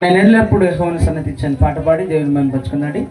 నేను ఎల్లప్పుడు యెహోవాను సన్నతించాను పాట పాడి దేవుని మేము పంచుకున్నాడు.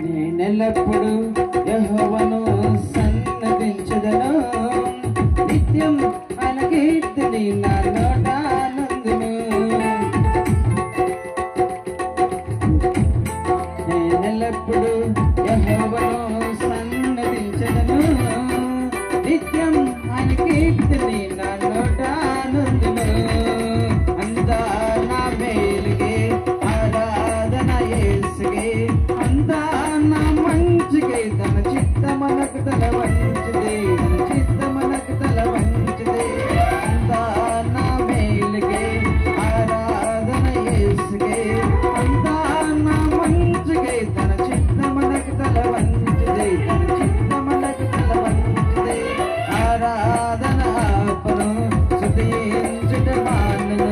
నేనెల్లప్పుడు యెహోవాను సన్నతించెదను, నిత్యం ఆయన కీర్తిని నా నోట నందును. నేనెల్లప్పుడు యెహోవాను సన్నతించెదను, నిత్యం ఆయన కీర్తిని నా నోట నందును. అంతా నా మేలుకే ఆరాధన యేసుకే, అంతా నా మంచికే తన చిత్తమనకు తల వంచిదే, తన చిత్తమనకు తల వంచిదే. అంతా నా మేలుకే ఆరాధన యేసుకే, అంతా నా మంచికే తన చిత్తమనకు తల వంచిదే, తన చిత్తమనకు తల వంచిదే. ఆరాధన ఆపను స్తుతించుట మానను,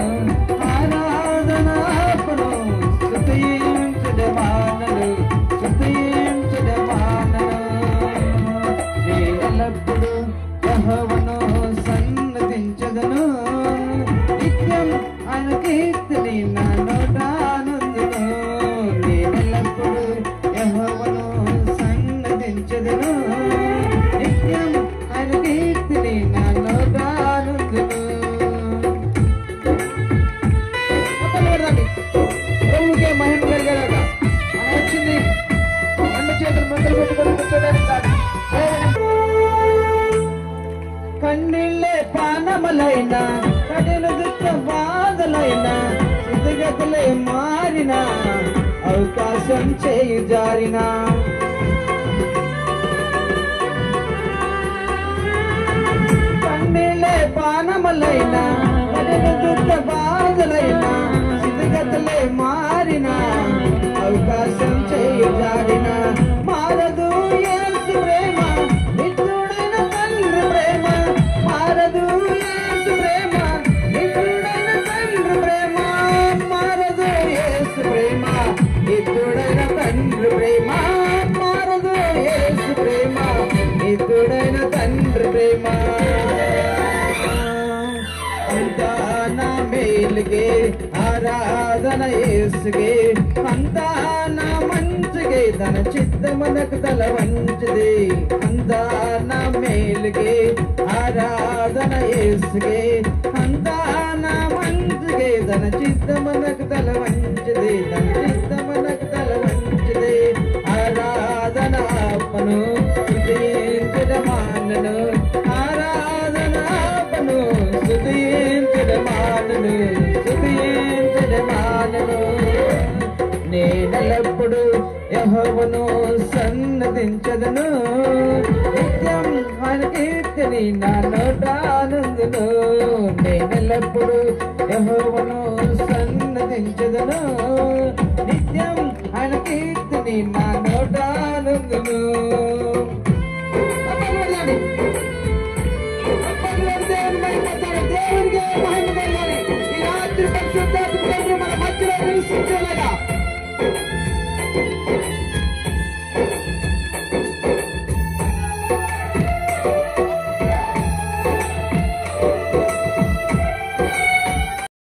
ఆరాధన ఆపను స్తుతించుట మానను, స్తుతించుట మానను. నేనెల్లప్పుడు యెహోవాను సన్నతించెదను, నిత్యం ఆయన కీర్తిని నా నోట నందును. నేనెల్లప్పుడు యెహోవాను సన్నతించెదను, నిత్యం ఆయన కీర్తిని నా నోట నందును. ప్రభువుకే మహిమ కలిగేలాగా మనం వచ్చింది రెండు చేతులు మొదలు పెట్టుకొని కూర్చోడానికి కాదు. కన్నీళ్ళే పానములైన కఠిన దుఃఖ బాధలైన స్థితిగతులే మారిన అవకాశం చేయి జారిన, కన్నీళ్ళే పానములైన కఠిన దుఃఖ బాధలైన స్థితిగతులే మారిన అవకాశం చేయి జారిన. మారదు యేసు ప్రేమ, నిత్యుడైన తండ్రి ప్రేమ, మారదు యేసు ప్రేమ, నిత్యుడైన తండ్రి ప్రేమ, మారదు యేసు ప్రేమ, నిత్యుడైన తండ్రి ప్రేమ, మారదు యేసు ప్రేమ, నిత్యుడైన తండ్రి ప్రేమ. అంతా నా మేలుకే ఆరాధన యేసుకే, అంతా నా మంచికే తన చిత్తమనకు తల వంచిదే. అంతా నా మేలుకే ఆరాధన యేసుకే, అంతా నా మంచికే తన చిత్తమనకు తల వంచిదే, తన చిత్తమనకు తల వంచిదే. ఆరాధన ఆపను స్తుతించుట మానను, ఆరాధన ఆపను స్తుతించుట మానను, స్తుతించుట మానను. నేనెల్లప్పుడు యెహోవాను సన్నతించెదను, నిత్యం ఆయన కీర్తిని నా నోట నందును. నేనెల్లప్పుడు యెహోవాను సన్నతించెదను, నిత్యం ఆయన కీర్తిని నా నోట నందును.